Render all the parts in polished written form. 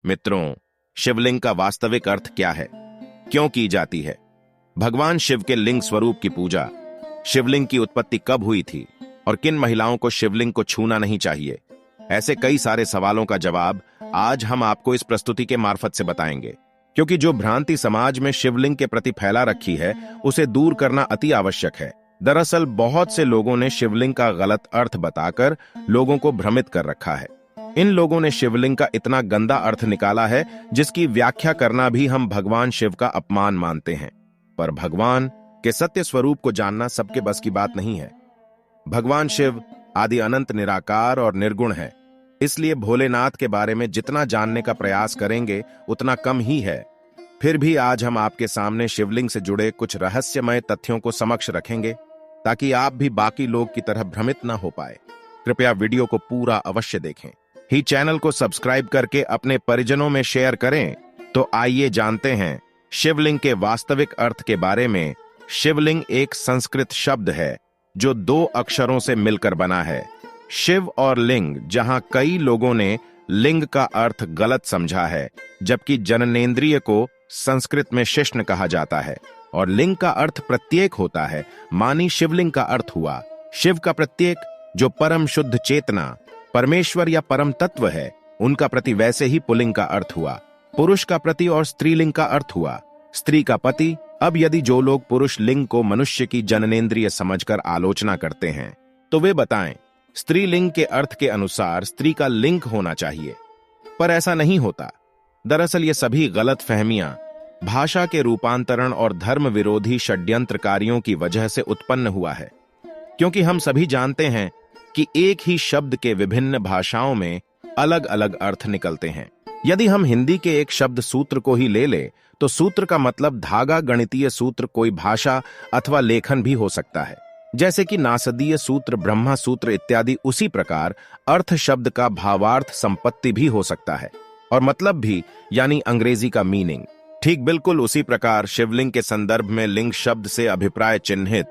मित्रों, शिवलिंग का वास्तविक अर्थ क्या है, क्यों की जाती है? भगवान शिव के लिंग स्वरूप की पूजा, शिवलिंग की उत्पत्ति कब हुई थी और किन महिलाओं को शिवलिंग को छूना नहीं चाहिए? ऐसे कई सारे सवालों का जवाब आज हम आपको इस प्रस्तुति के मार्फत से बताएंगे, क्योंकि जो भ्रांति समाज में शिवलिंग के प्रति फैला रखी है उसे दूर करना अति आवश्यक है। दरअसल बहुत से लोगों ने शिवलिंग का गलत अर्थ बताकर लोगों को भ्रमित कर रखा है। इन लोगों ने शिवलिंग का इतना गंदा अर्थ निकाला है जिसकी व्याख्या करना भी हम भगवान शिव का अपमान मानते हैं। पर भगवान के सत्य स्वरूप को जानना सबके बस की बात नहीं है। भगवान शिव आदि अनंत निराकार और निर्गुण है, इसलिए भोलेनाथ के बारे में जितना जानने का प्रयास करेंगे उतना कम ही है। फिर भी आज हम आपके सामने शिवलिंग से जुड़े कुछ रहस्यमय तथ्यों को समक्ष रखेंगे ताकि आप भी बाकी लोग की तरह भ्रमित न हो पाए। कृपया वीडियो को पूरा अवश्य देखें, ही चैनल को सब्सक्राइब करके अपने परिजनों में शेयर करें। तो आइए जानते हैं शिवलिंग के वास्तविक अर्थ के बारे में। शिवलिंग एक संस्कृत शब्द है जो दो अक्षरों से मिलकर बना है, शिव और लिंग। जहां कई लोगों ने लिंग का अर्थ गलत समझा है, जबकि जननेंद्रिय को संस्कृत में शिष्ण कहा जाता है और लिंग का अर्थ प्रत्येक होता है। मानी शिवलिंग का अर्थ हुआ शिव का प्रत्येक, जो परम शुद्ध चेतना, परमेश्वर या परम तत्व है, उनका प्रति। वैसे ही पुल्लिंग का अर्थ हुआ पुरुष का प्रति और स्त्रीलिंग का अर्थ हुआ स्त्री का पति। अब यदि जो लोग पुरुष लिंग को मनुष्य की जननेंद्रिय समझकर आलोचना करते हैं तो वे बताएं स्त्रीलिंग के अर्थ के अनुसार स्त्री का लिंग होना चाहिए, पर ऐसा नहीं होता। दरअसल ये सभी गलत फहमियां भाषा के रूपांतरण और धर्म विरोधी षड्यंत्रकारियों की वजह से उत्पन्न हुआ है, क्योंकि हम सभी जानते हैं कि एक ही शब्द के विभिन्न भाषाओं में अलग अलग अर्थ निकलते हैं। यदि हम हिंदी के एक शब्द सूत्र को ही ले ले तो सूत्र का मतलब धागा, गणितीय सूत्र कोई भाषा अथवा लेखन भी हो सकता है, जैसे कि नासदीय सूत्र, ब्रह्मा सूत्र इत्यादि। उसी प्रकार अर्थ शब्द का भावार्थ संपत्ति भी हो सकता है और मतलब भी, यानी अंग्रेजी का मीनिंग। ठीक बिल्कुल उसी प्रकार शिवलिंग के संदर्भ में लिंग शब्द से अभिप्राय चिन्हित,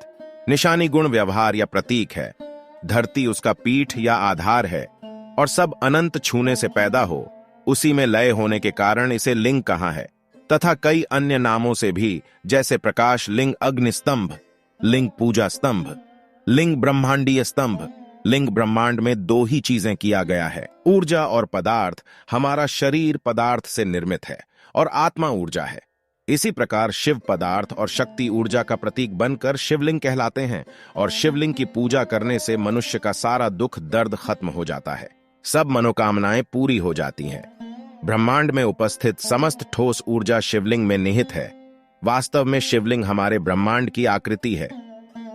निशानी, गुण, व्यवहार या प्रतीक है। धरती उसका पीठ या आधार है और सब अनंत छूने से पैदा हो, उसी में लय होने के कारण इसे लिंग कहा है। तथा कई अन्य नामों से भी, जैसे प्रकाश लिंग, अग्नि स्तंभ, लिंग पूजा स्तंभ, लिंग ब्रह्मांडीय स्तंभ। लिंग ब्रह्मांड में दो ही चीजें किया गया है, ऊर्जा और पदार्थ। हमारा शरीर पदार्थ से निर्मित है और आत्मा ऊर्जा है। इसी प्रकार शिव पदार्थ और शक्ति ऊर्जा का प्रतीक बनकर शिवलिंग कहलाते हैं और शिवलिंग की पूजा करने से मनुष्य का सारा दुख दर्द खत्म हो जाता है, सब मनोकामनाएं पूरी हो जाती हैं। ब्रह्मांड में उपस्थित समस्त ठोस ऊर्जा शिवलिंग में निहित है। वास्तव में शिवलिंग हमारे ब्रह्मांड की आकृति है।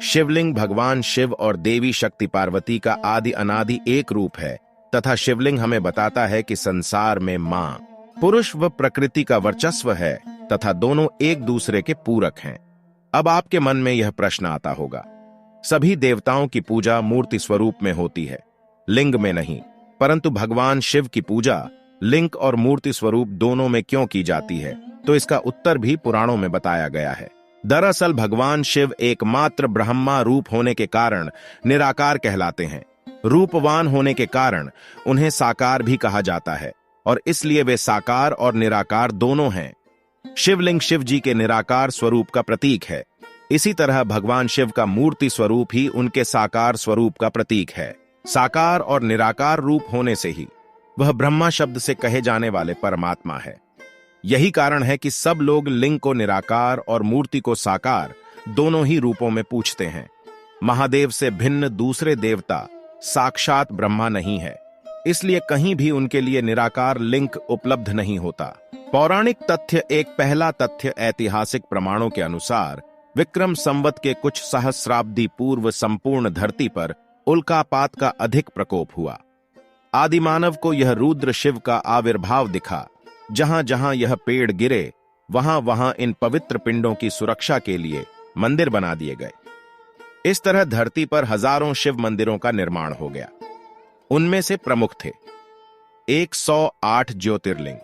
शिवलिंग भगवान शिव और देवी शक्ति पार्वती का आदि अनादि एक रूप है तथा शिवलिंग हमें बताता है कि संसार में मां, पुरुष व प्रकृति का वर्चस्व है तथा दोनों एक दूसरे के पूरक हैं। अब आपके मन में यह प्रश्न आता होगा, सभी देवताओं की पूजा मूर्ति स्वरूप में होती है, लिंग में नहीं, परंतु भगवान शिव की पूजा लिंग और मूर्ति स्वरूप दोनों में क्यों की जाती है? तो इसका उत्तर भी पुराणों में बताया गया है। दरअसल भगवान शिव एकमात्र ब्रह्मा रूप होने के कारण निराकार कहलाते हैं। रूपवान होने के कारण उन्हें साकार भी कहा जाता है और इसलिए वे साकार और निराकार दोनों हैं। शिवलिंग शिव जी के निराकार स्वरूप का प्रतीक है। इसी तरह भगवान शिव का मूर्ति स्वरूप ही उनके साकार स्वरूप का प्रतीक है। साकार और निराकार रूप होने से ही वह ब्रह्मा शब्द से कहे जाने वाले परमात्मा है। यही कारण है कि सब लोग लिंग को निराकार और मूर्ति को साकार दोनों ही रूपों में पूछते हैं। महादेव से भिन्न दूसरे देवता साक्षात ब्रह्मा नहीं है, इसलिए कहीं भी उनके लिए निराकार लिंग उपलब्ध नहीं होता। पौराणिक तथ्य। एक पहला तथ्य ऐतिहासिक प्रमाणों के अनुसार विक्रम संवत के कुछ सहस्राब्दी पूर्व संपूर्ण धरती पर उल्कापात का अधिक प्रकोप हुआ। आदिमानव को यह रुद्र शिव का आविर्भाव दिखा। जहां जहां यह पेड़ गिरे वहां वहां इन पवित्र पिंडों की सुरक्षा के लिए मंदिर बना दिए गए। इस तरह धरती पर हजारों शिव मंदिरों का निर्माण हो गया। उनमें से प्रमुख थे 108 ज्योतिर्लिंग,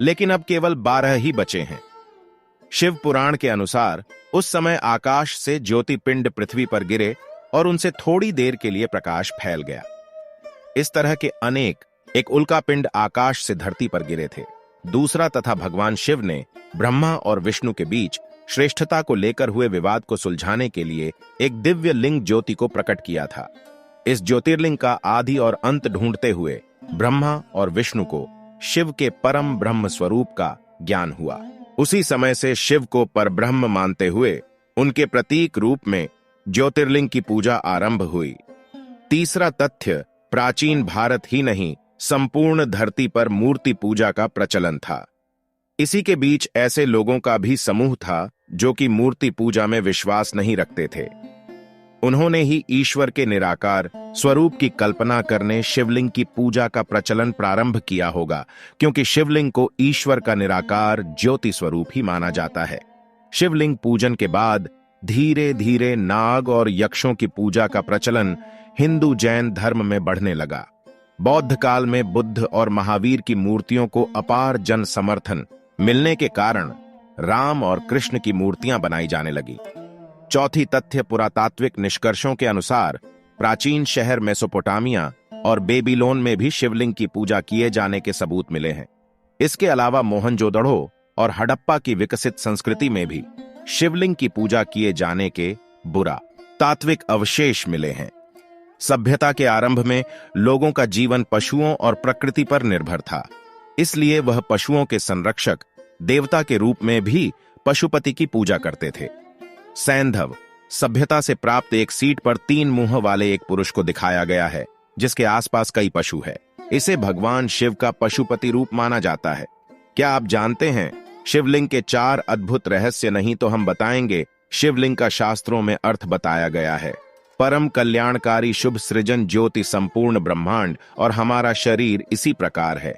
लेकिन अब केवल 12 ही बचे हैं। शिव पुराण के अनुसार उस समय आकाश से ज्योतिपिंड पृथ्वी पर गिरे और उनसे थोड़ी देर के लिए प्रकाश फैल गया। इस तरह के अनेक एक उल्कापिंड आकाश से धरती पर गिरे थे। दूसरा तथा भगवान शिव ने ब्रह्मा और विष्णु के बीच श्रेष्ठता को लेकर हुए विवाद को सुलझाने के लिए एक दिव्य लिंग ज्योति को प्रकट किया था। इस ज्योतिर्लिंग का आदि और अंत ढूंढते हुए ब्रह्मा और विष्णु को शिव के परम ब्रह्म स्वरूप का ज्ञान हुआ। उसी समय से शिव को परब्रह्म मानते हुए उनके प्रतीक रूप में ज्योतिर्लिंग की पूजा आरंभ हुई। तीसरा तथ्य, प्राचीन भारत ही नहीं संपूर्ण धरती पर मूर्ति पूजा का प्रचलन था। इसी के बीच ऐसे लोगों का भी समूह था जो कि मूर्ति पूजा में विश्वास नहीं रखते थे। उन्होंने ही ईश्वर के निराकार स्वरूप की कल्पना करने शिवलिंग की पूजा का प्रचलन प्रारंभ किया होगा, क्योंकि शिवलिंग को ईश्वर का निराकार ज्योति स्वरूप ही माना जाता है। शिवलिंग पूजन के बाद धीरे धीरे नाग और यक्षों की पूजा का प्रचलन हिंदू जैन धर्म में बढ़ने लगा। बौद्ध काल में बुद्ध और महावीर की मूर्तियों को अपार जन समर्थन मिलने के कारण राम और कृष्ण की मूर्तियां बनाई जाने लगी। चौथी तथ्य, पुरातात्विक निष्कर्षों के अनुसार प्राचीन शहर मेसोपोटामिया और बेबीलोन में भी शिवलिंग की पूजा किए जाने के सबूत मिले हैं। इसके अलावा मोहनजोदड़ो और हड़प्पा की विकसित संस्कृति में भी शिवलिंग की पूजा किए जाने के पुरातात्विक अवशेष मिले हैं। सभ्यता के आरंभ में लोगों का जीवन पशुओं और प्रकृति पर निर्भर था, इसलिए वह पशुओं के संरक्षक देवता के रूप में भी पशुपति की पूजा करते थे। सैंधव सभ्यता से प्राप्त एक सीट पर 3 मुंह वाले एक पुरुष को दिखाया गया है, जिसके आसपास कई पशु है। इसे भगवान शिव का पशुपति रूप माना जाता है। क्या आप जानते हैं शिवलिंग के 4 अद्भुत रहस्य? नहीं तो हम बताएंगे। शिवलिंग का शास्त्रों में अर्थ बताया गया है। परम कल्याणकारी शुभ सृजन ज्योति संपूर्ण ब्रह्मांड और हमारा शरीर इसी प्रकार है।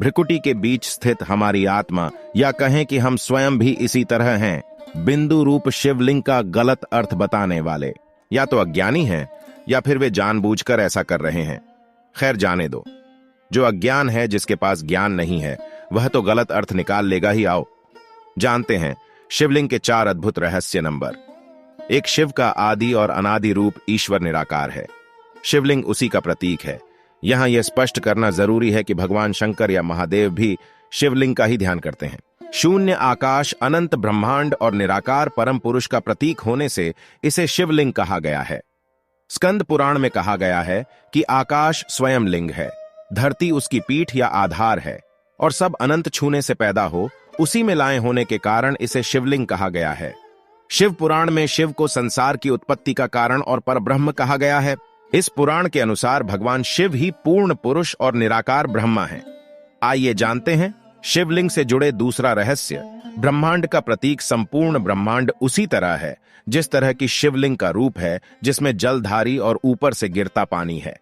भ्रिकुटी के बीच स्थित हमारी आत्मा, या कहें कि हम स्वयं भी इसी तरह हैं। बिंदु रूप शिवलिंग का गलत अर्थ बताने वाले या तो अज्ञानी हैं या फिर वे जानबूझकर ऐसा कर रहे हैं। खैर, जाने दो। जो अज्ञान है, जिसके पास ज्ञान नहीं है, वह तो गलत अर्थ निकाल लेगा ही। आओ जानते हैं शिवलिंग के 4 अद्भुत रहस्य। नंबर 1, शिव का आदि और अनादि रूप ईश्वर निराकार है। शिवलिंग उसी का प्रतीक है। यहां यह स्पष्ट करना जरूरी है कि भगवान शंकर या महादेव भी शिवलिंग का ही ध्यान करते हैं। शून्य आकाश, अनंत ब्रह्मांड और निराकार परम पुरुष का प्रतीक होने से इसे शिवलिंग कहा गया है। स्कंद पुराण में कहा गया है कि आकाश स्वयं लिंग है, धरती उसकी पीठ या आधार है, और सब अनंत छूने से पैदा हो उसी में लाए होने के कारण इसे शिवलिंग कहा गया है। शिव पुराण में शिव को संसार की उत्पत्ति का कारण और परब्रह्म कहा गया है। इस पुराण के अनुसार भगवान शिव ही पूर्ण पुरुष और निराकार ब्रह्मा हैं। आइए जानते हैं शिवलिंग से जुड़े दूसरा रहस्य। ब्रह्मांड का प्रतीक संपूर्ण ब्रह्मांड उसी तरह है जिस तरह की शिवलिंग का रूप है, जिसमें जलधारी और ऊपर से गिरता पानी है।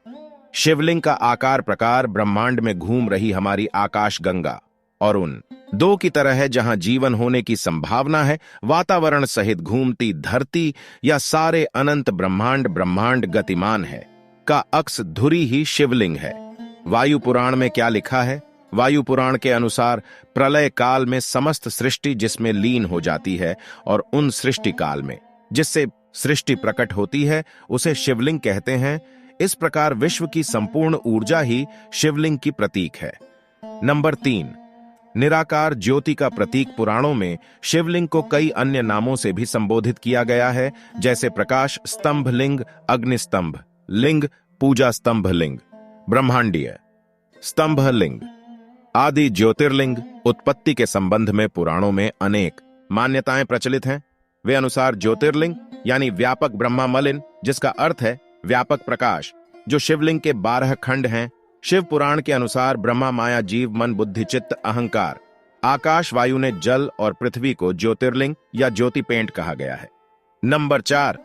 शिवलिंग का आकार प्रकार ब्रह्मांड में घूम रही हमारी आकाश गंगा और उन 2 की तरह है जहां जीवन होने की संभावना है। वातावरण सहित घूमती धरती या सारे अनंत ब्रह्मांड गतिमान है का अक्स धुरी ही शिवलिंग है। वायु पुराण में क्या लिखा है? वायु पुराण के अनुसार प्रलय काल में समस्त सृष्टि जिसमें लीन हो जाती है, और उन सृष्टि काल में जिससे सृष्टि प्रकट होती है उसे शिवलिंग कहते हैं। इस प्रकार विश्व की संपूर्ण ऊर्जा ही शिवलिंग की प्रतीक है। नंबर 3, निराकार ज्योति का प्रतीक। पुराणों में शिवलिंग को कई अन्य नामों से भी संबोधित किया गया है, जैसे प्रकाश स्तंभ लिंग, अग्नि स्तंभ लिंग, पूजा स्तंभ लिंग, ब्रह्मांडीय स्तंभ लिंग, आदि ज्योतिर्लिंग। उत्पत्ति के संबंध में पुराणों में अनेक मान्यताएं प्रचलित हैं। वे अनुसार ज्योतिर्लिंग यानी व्यापक ब्रह्मा मलिन, जिसका अर्थ है व्यापक प्रकाश, जो शिवलिंग के 12 खंड हैं। शिव पुराण के अनुसार ब्रह्मा, माया, जीव, मन, बुद्धि, चित्त, अहंकार, आकाश, वायु ने जल और पृथ्वी को ज्योतिर्लिंग या ज्योति पेंट कहा गया है। नंबर 4,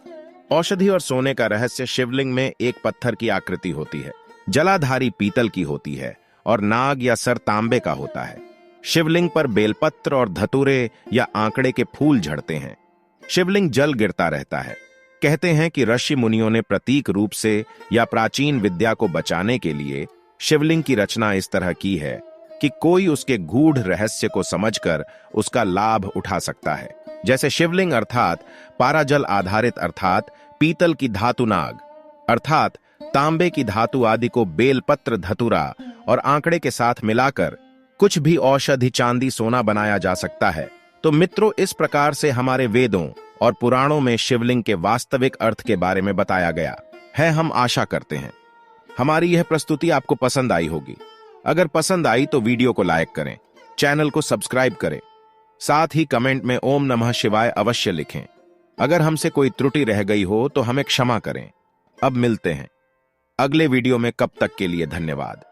औषधि और सोने का रहस्य। शिवलिंग में एक पत्थर की आकृति होती है, जलाधारी पीतल की होती है और नाग या सर तांबे का होता है। शिवलिंग पर बेलपत्र और धतूरे या आंकड़े के फूल झड़ते हैं। शिवलिंग जल गिरता रहता है। कहते हैं कि ऋषि मुनियों ने प्रतीक रूप से या प्राचीन विद्या को बचाने के लिए शिवलिंग की रचना इस तरह की है कि कोई उसके गूढ़ रहस्य को समझकर उसका लाभ उठा सकता है। जैसे शिवलिंग अर्थात पाराजल आधारित अर्थात पीतल की धातु नाग अर्थात तांबे की धातु आदि को बेलपत्र, धतुरा और आंकड़े के साथ मिलाकर कुछ भी औषधि चांदी सोना बनाया जा सकता है। तो मित्रों, इस प्रकार से हमारे वेदों और पुराणों में शिवलिंग के वास्तविक अर्थ के बारे में बताया गया है। हम आशा करते हैं हमारी यह प्रस्तुति आपको पसंद आई होगी। अगर पसंद आई तो वीडियो को लाइक करें, चैनल को सब्सक्राइब करें, साथ ही कमेंट में ओम नमः शिवाय अवश्य लिखें। अगर हमसे कोई त्रुटि रह गई हो तो हमें क्षमा करें। अब मिलते हैं अगले वीडियो में, कब तक के लिए धन्यवाद।